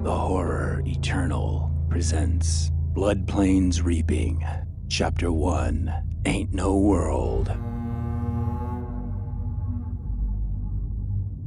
The Horror Eternal presents Blood Plains Reaping, Chapter 1, Ain't No World.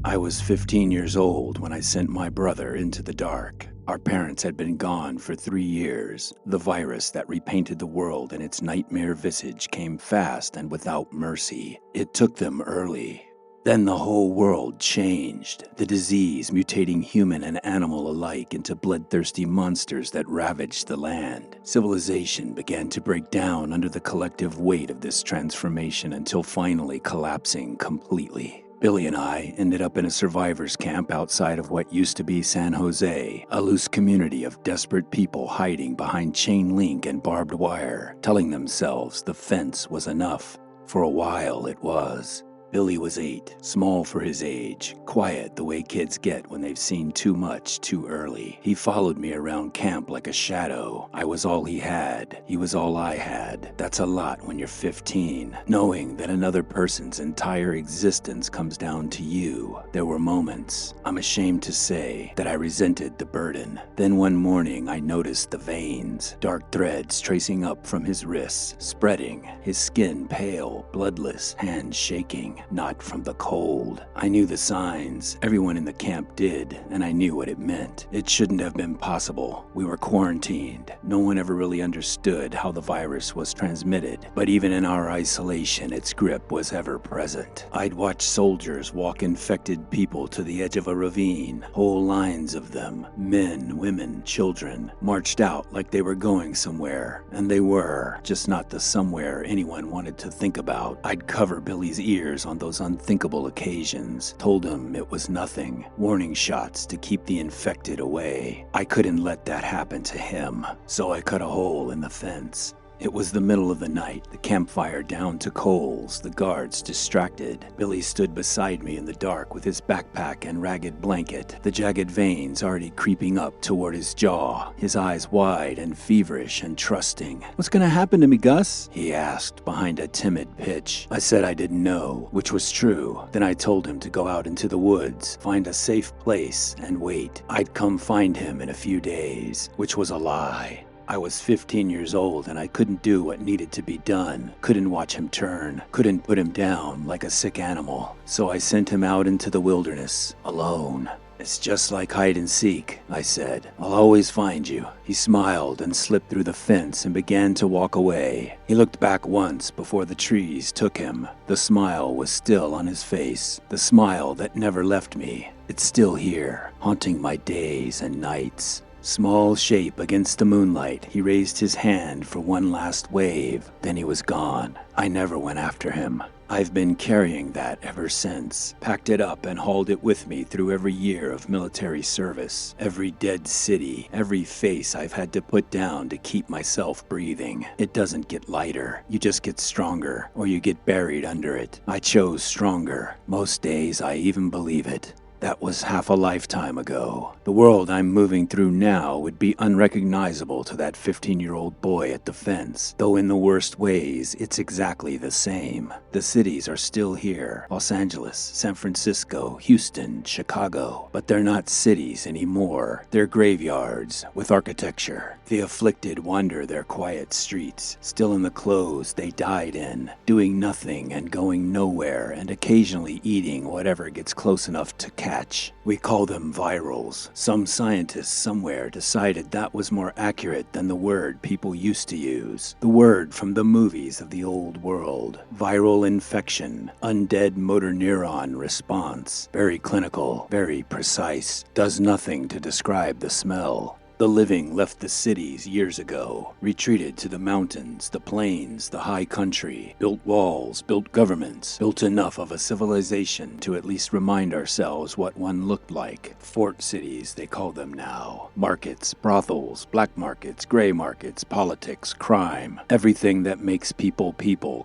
I was 15 years old when I sent my brother into the dark. Our parents had been gone for 3 years. The virus that repainted the world in its nightmare visage came fast and without mercy. It took them early. Then the whole world changed, the disease mutating human and animal alike into bloodthirsty monsters that ravaged the land. Civilization began to break down under the collective weight of this transformation until finally collapsing completely. Billy and I ended up in a survivors camp outside of what used to be San Jose, a loose community of desperate people hiding behind chain link and barbed wire, telling themselves the fence was enough. For a while it was. Billy was 8, small for his age, quiet the way kids get when they've seen too much too early. He followed me around camp like a shadow. I was all he had. He was all I had. That's a lot when you're 15, knowing that another person's entire existence comes down to you. There were moments, I'm ashamed to say, that I resented the burden. Then one morning I noticed the veins, dark threads tracing up from his wrists, spreading, his skin pale, bloodless, hands shaking. Not from the cold. I knew the signs. Everyone in the camp did, and I knew what it meant. It shouldn't have been possible. We were quarantined. No one ever really understood how the virus was transmitted, but even in our isolation, its grip was ever present. I'd watch soldiers walk infected people to the edge of a ravine. Whole lines of them, men, women, children, marched out like they were going somewhere, and they were, just not the somewhere anyone wanted to think about. I'd cover Billy's ears on those unthinkable occasions, told him it was nothing, warning shots to keep the infected away. I couldn't let that happen to him, so I cut a hole in the fence. It was the middle of the night, the campfire down to coals, the guards distracted. Billy stood beside me in the dark with his backpack and ragged blanket, the jagged veins already creeping up toward his jaw, his eyes wide and feverish and trusting. "What's gonna happen to me, Gus?" he asked behind a timid pitch. I said I didn't know, which was true. Then I told him to go out into the woods, find a safe place, and wait. I'd come find him in a few days, which was a lie. I was 15 years old and I couldn't do what needed to be done, couldn't watch him turn, couldn't put him down like a sick animal. So I sent him out into the wilderness, alone. "It's just like hide and seek," I said. "I'll always find you." He smiled and slipped through the fence and began to walk away. He looked back once before the trees took him. The smile was still on his face, the smile that never left me. It's still here, haunting my days and nights. Small shape against the moonlight, he raised his hand for one last wave, then he was gone. I never went after him. I've been carrying that ever since, packed it up and hauled it with me through every year of military service, every dead city, every face I've had to put down to keep myself breathing. It doesn't get lighter, you just get stronger, or you get buried under it. I chose stronger. Most days I even believe it. That was half a lifetime ago. The world I'm moving through now would be unrecognizable to that 15-year-old boy at the fence, though in the worst ways, it's exactly the same. The cities are still here, Los Angeles, San Francisco, Houston, Chicago, but they're not cities anymore. They're graveyards with architecture. The afflicted wander their quiet streets, still in the clothes they died in, doing nothing and going nowhere and occasionally eating whatever gets close enough to catch. We call them virals. Some scientist somewhere decided that was more accurate than the word people used to use. The word from the movies of the old world. Viral infection, undead motor neuron response. Very clinical, very precise. Does nothing to describe the smell. The living left the cities years ago, retreated to the mountains, the plains, the high country, built walls, built governments, built enough of a civilization to at least remind ourselves what one looked like. Fort cities, they call them now. Markets, brothels, black markets, gray markets, politics, crime. Everything that makes people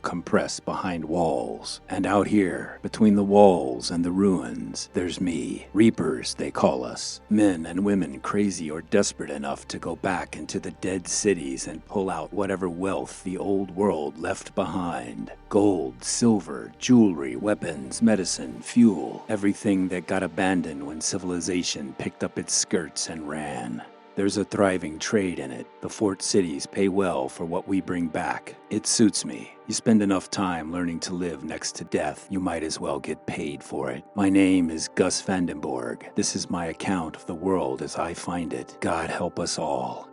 compress behind walls. And out here, between the walls and the ruins, there's me. Reapers, they call us. Men and women crazy or desperate desperate enough to go back into the dead cities and pull out whatever wealth the old world left behind. Gold, silver, jewelry, weapons, medicine, fuel, everything that got abandoned when civilization picked up its skirts and ran. There's a thriving trade in it. The fort cities pay well for what we bring back. It suits me. You spend enough time learning to live next to death, you might as well get paid for it. My name is Gus Vandenborg. This is my account of the world as I find it. God help us all.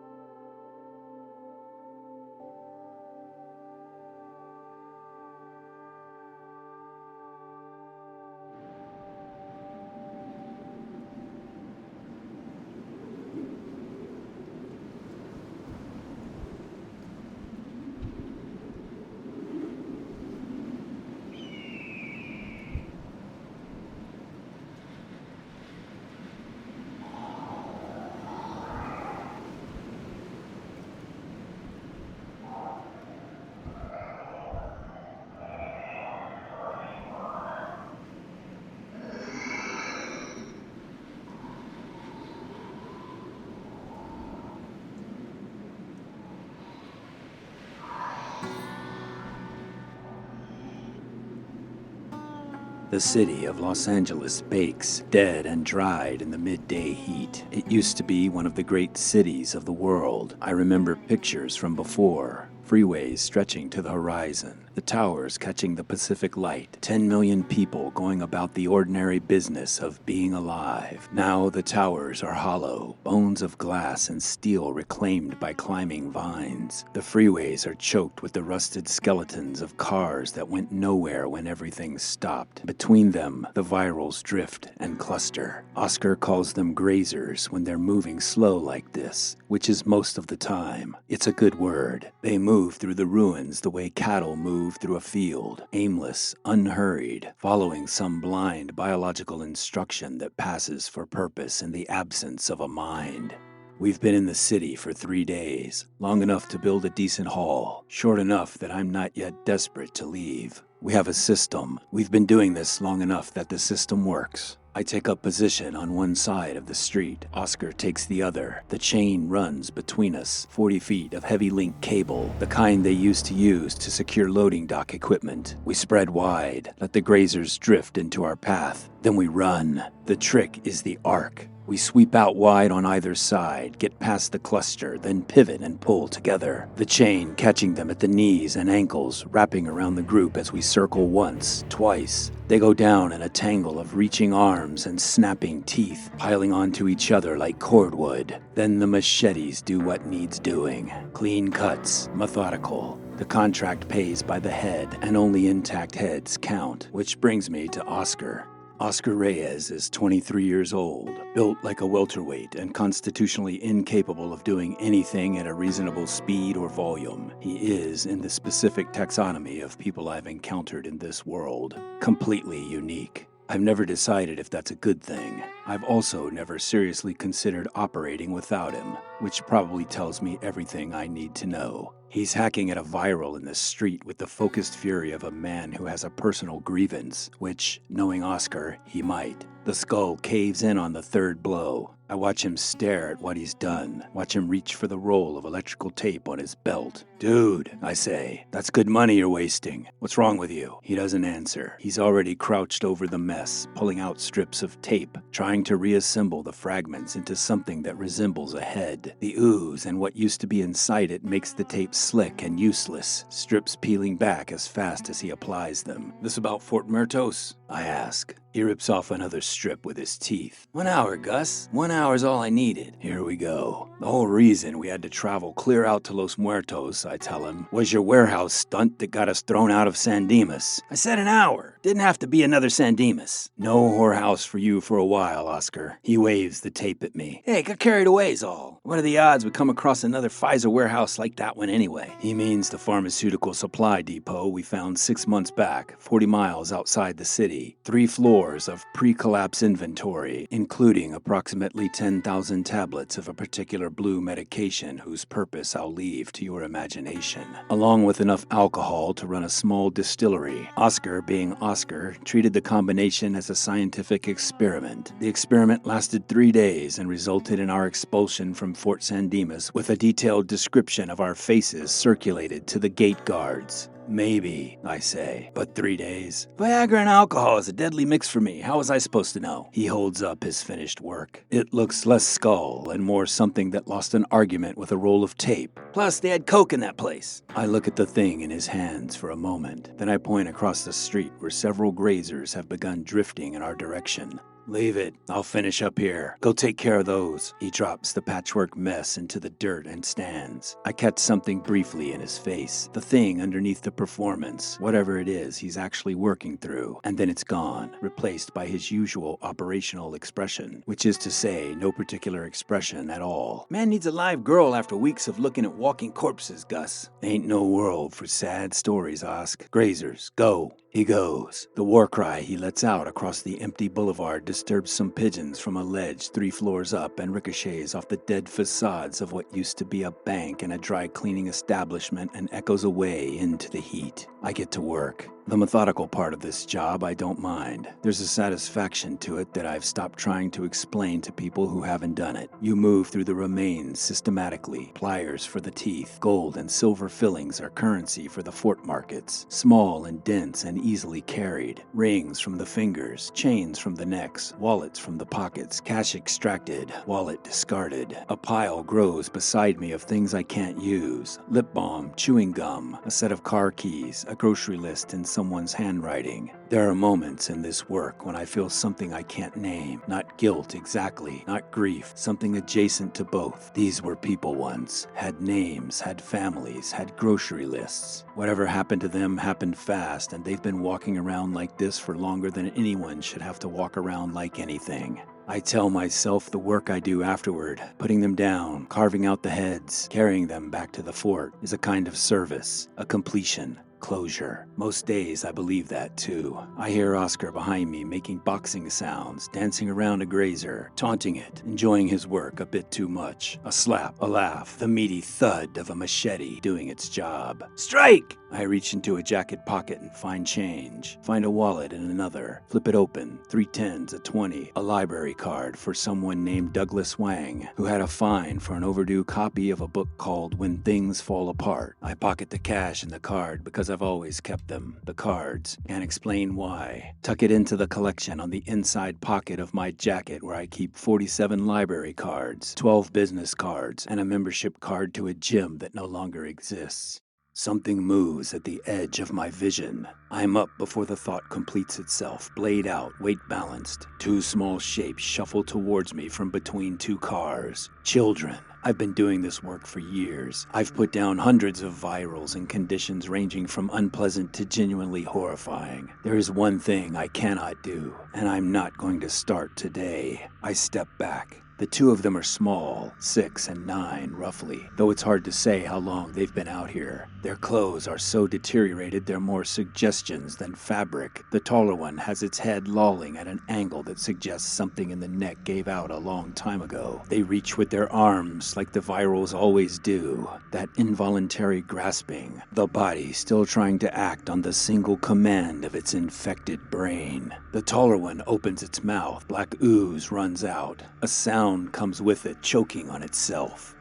The city of Los Angeles bakes, dead and dried in the midday heat. It used to be one of the great cities of the world. I remember pictures from before. Freeways stretching to the horizon, the towers catching the Pacific light, 10 million people going about the ordinary business of being alive. Now the towers are hollow, bones of glass and steel reclaimed by climbing vines. The freeways are choked with the rusted skeletons of cars that went nowhere when everything stopped. Between them, the virals drift and cluster. Oscar calls them grazers when they're moving slow like this, which is most of the time. It's a good word. They move through the ruins the way cattle move through a field, aimless, unhurried, following some blind biological instruction that passes for purpose in the absence of a mind. We've been in the city for 3 days, long enough to build a decent haul, short enough that I'm not yet desperate to leave. We have a system. We've been doing this long enough that the system works. I take up position on one side of the street. Oscar takes the other. The chain runs between us, 40 feet of heavy link cable, the kind they used to use to secure loading dock equipment. We spread wide, let the grazers drift into our path. Then we run. The trick is the arc. We sweep out wide on either side, get past the cluster, then pivot and pull together. The chain catching them at the knees and ankles, wrapping around the group as we circle once, twice. They go down in a tangle of reaching arms and snapping teeth, piling onto each other like cordwood. Then the machetes do what needs doing. Clean cuts, methodical. The contract pays by the head, and only intact heads count. Which brings me to Oscar. Oscar Reyes is 23 years old, built like a welterweight and constitutionally incapable of doing anything at a reasonable speed or volume. He is, in the specific taxonomy of people I've encountered in this world, completely unique. I've never decided if that's a good thing. I've also never seriously considered operating without him, which probably tells me everything I need to know. He's hacking at a viral in the street with the focused fury of a man who has a personal grievance, which, knowing Oscar, he might. The skull caves in on the third blow. I watch him stare at what he's done, watch him reach for the roll of electrical tape on his belt. "Dude," I say, "that's good money you're wasting. What's wrong with you?" He doesn't answer. He's already crouched over the mess, pulling out strips of tape, trying to reassemble the fragments into something that resembles a head. The ooze and what used to be inside it makes the tape slick and useless, strips peeling back as fast as he applies them. "This about Fort Muertos?" I ask. He rips off another strip with his teeth. "1 hour, Gus. 1 hour's all I needed." Here we go. "The whole reason we had to travel clear out to Los Muertos," I tell him, "was your warehouse stunt that got us thrown out of San Dimas." "I said 1 hour. Didn't have to be another San Dimas." "No whorehouse for you for a while, Oscar." He waves the tape at me. "Hey, got carried away's all. What are the odds we come across another Pfizer warehouse like that one anyway?" He means the pharmaceutical supply depot we found 6 months back, 40 miles outside the city. 3 floors drawers of pre-collapse inventory, including approximately 10,000 tablets of a particular blue medication whose purpose I'll leave to your imagination, along with enough alcohol to run a small distillery. Oscar, being Oscar, treated the combination as a scientific experiment. The experiment lasted 3 days and resulted in our expulsion from Fort San Dimas, with a detailed description of our faces circulated to the gate guards. Maybe, I say, but 3 days? Viagra and alcohol is a deadly mix for me. How was I supposed to know? He holds up his finished work. It looks less skull and more something that lost an argument with a roll of tape. Plus, they had coke in that place. I look at the thing in his hands for a moment. Then I point across the street where several Grazers have begun drifting in our direction. Leave it. I'll finish up here. Go take care of those. He drops the patchwork mess into the dirt and stands. I catch something briefly in his face. The thing underneath the performance, whatever it is he's actually working through. And then it's gone, replaced by his usual operational expression, which is to say, no particular expression at all. Man needs a live girl after weeks of looking at walking corpses, Gus. Ain't no world for sad stories, Osk. Grazers, go. He goes. The war cry he lets out across the empty boulevard disturbs some pigeons from a ledge 3 floors up and ricochets off the dead facades of what used to be a bank and a dry cleaning establishment and echoes away into the heat. I get to work. The methodical part of this job I don't mind. There's a satisfaction to it that I've stopped trying to explain to people who haven't done it. You move through the remains systematically. Pliers for the teeth. Gold and silver fillings are currency for the fort markets. Small and dense and easily carried. Rings from the fingers. Chains from the necks. Wallets from the pockets. Cash extracted. Wallet discarded. A pile grows beside me of things I can't use. Lip balm, chewing gum, a set of car keys, a grocery list in someone's handwriting. There are moments in this work when I feel something I can't name. Not guilt exactly, not grief, something adjacent to both. These were people once. Had names, had families, had grocery lists. Whatever happened to them happened fast, and they've been walking around like this for longer than anyone should have to walk around like anything. I tell myself the work I do afterward, putting them down, carving out the heads, carrying them back to the fort, is a kind of service, a completion. Closure. Most days I believe that too. I hear Oscar behind me making boxing sounds, dancing around a Grazer, taunting it, enjoying his work a bit too much. A slap, a laugh, the meaty thud of a machete doing its job. Strike! I reach into a jacket pocket and find change. Find a wallet in another. Flip it open. 3 tens, a 20, a library card for someone named Douglas Wang, who had a fine for an overdue copy of a book called When Things Fall Apart. I pocket the cash in the card because I've always kept them. The cards. Can't explain why. Tuck it into the collection on the inside pocket of my jacket where I keep 47 library cards, 12 business cards, and a membership card to a gym that no longer exists. Something moves at the edge of my vision. I'm up before the thought completes itself, blade out, weight balanced. 2 small shapes shuffle towards me from between 2 cars. Children. I've been doing this work for years. I've put down hundreds of virals in conditions ranging from unpleasant to genuinely horrifying. There is one thing I cannot do, and I'm not going to start today. I step back. The 2 of them are small, 6 and 9 roughly, though it's hard to say how long they've been out here. Their clothes are so deteriorated they're more suggestions than fabric. The taller one has its head lolling at an angle that suggests something in the neck gave out a long time ago. They reach with their arms like the virals always do, that involuntary grasping, the body still trying to act on the single command of its infected brain. The taller one opens its mouth, black ooze runs out. A sound comes with it, choking on itself.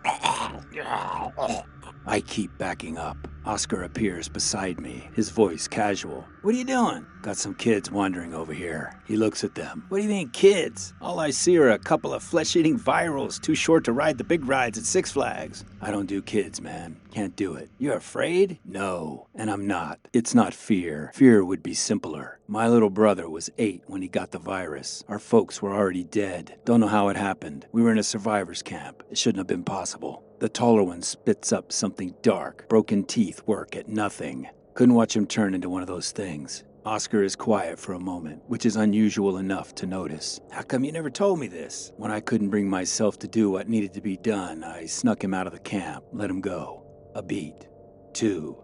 I keep backing up. Oscar appears beside me, his voice casual. What are you doing? Got some kids wandering over here. He looks at them. What do you mean, kids? All I see are a couple of flesh-eating virals too short to ride the big rides at Six Flags. I don't do kids, man. Can't do it. You're afraid? No. And I'm not. It's not fear. Fear would be simpler. My little brother was 8 when he got the virus. Our folks were already dead. Don't know how it happened. We were in a survivor's camp. It shouldn't have been possible. The taller one spits up something dark. Broken teeth work at nothing. Couldn't watch him turn into one of those things. Oscar is quiet for a moment, which is unusual enough to notice. How come you never told me this? When I couldn't bring myself to do what needed to be done, I snuck him out of the camp, let him go. A beat. 2.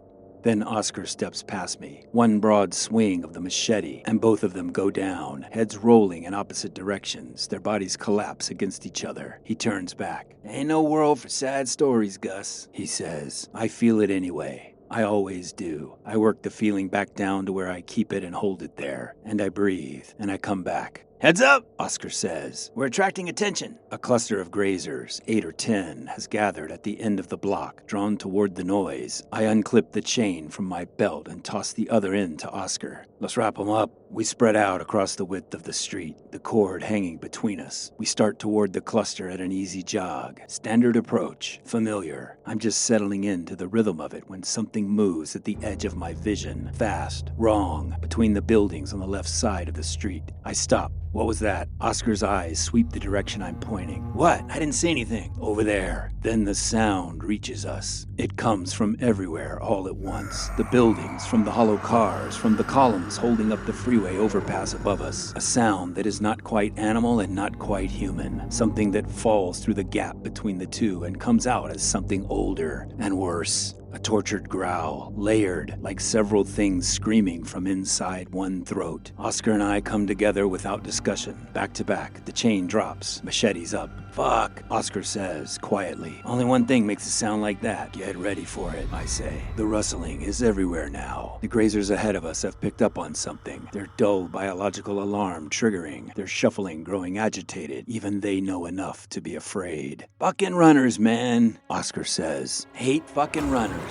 Then Oscar steps past me, one broad swing of the machete, and both of them go down, heads rolling in opposite directions, their bodies collapse against each other. He turns back. "Ain't no world for sad stories, Gus," he says. I feel it anyway. I always do. I work the feeling back down to where I keep it and hold it there, and I breathe, and I come back. "Heads up," Oscar says. "We're attracting attention." A cluster of Grazers, 8 or 10, has gathered at the end of the block, drawn toward the noise. I unclip the chain from my belt and toss the other end to Oscar. "Let's wrap 'em up." We spread out across the width of the street, the cord hanging between us. We start toward the cluster at an easy jog. Standard approach, familiar. I'm just settling into the rhythm of it when something moves at the edge of my vision. Fast, wrong, between the buildings on the left side of the street. I stop. "What was that?" Oscar's eyes sweep the direction I'm pointing. "What? I didn't see anything." "Over there." Then the sound reaches us. It comes from everywhere all at once. The buildings, from the hollow cars, from the columns holding up the freeway overpass above us. A sound that is not quite animal and not quite human. Something that falls through the gap between the two and comes out as something older and worse. A tortured growl, layered, like several things screaming from inside one throat. Oscar and I come together without discussion. Back to back, the chain drops, machetes up. "Fuck," Oscar says, quietly. "Only one thing makes it sound like that." "Get ready for it," I say. The rustling is everywhere now. The Grazers ahead of us have picked up on something. Their dull biological alarm triggering. Their shuffling growing agitated. Even they know enough to be afraid. "Fucking runners, man," Oscar says. "Hate fucking runners."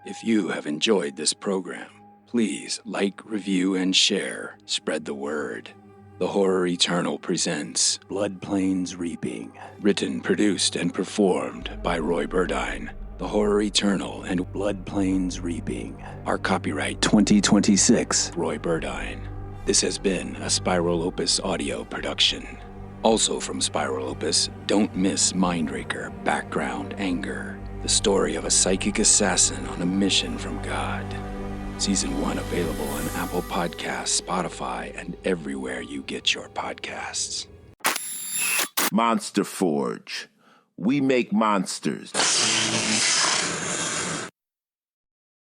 If you have enjoyed this program, please like, review, and share. Spread the word. The Horror Eternal presents Blood Plains Reaping. Written, produced, and performed by Roy Burdine. The Horror Eternal and Blood Plains Reaping are copyright 2026 Roy Burdine. This has been a Spiral Opus audio production. Also from Spiral Opus, don't miss Mindraker, Background Anger, the story of a psychic assassin on a mission from God. Season 1 available on Apple Podcasts, Spotify, and everywhere you get your podcasts. Monster Forge. We make monsters.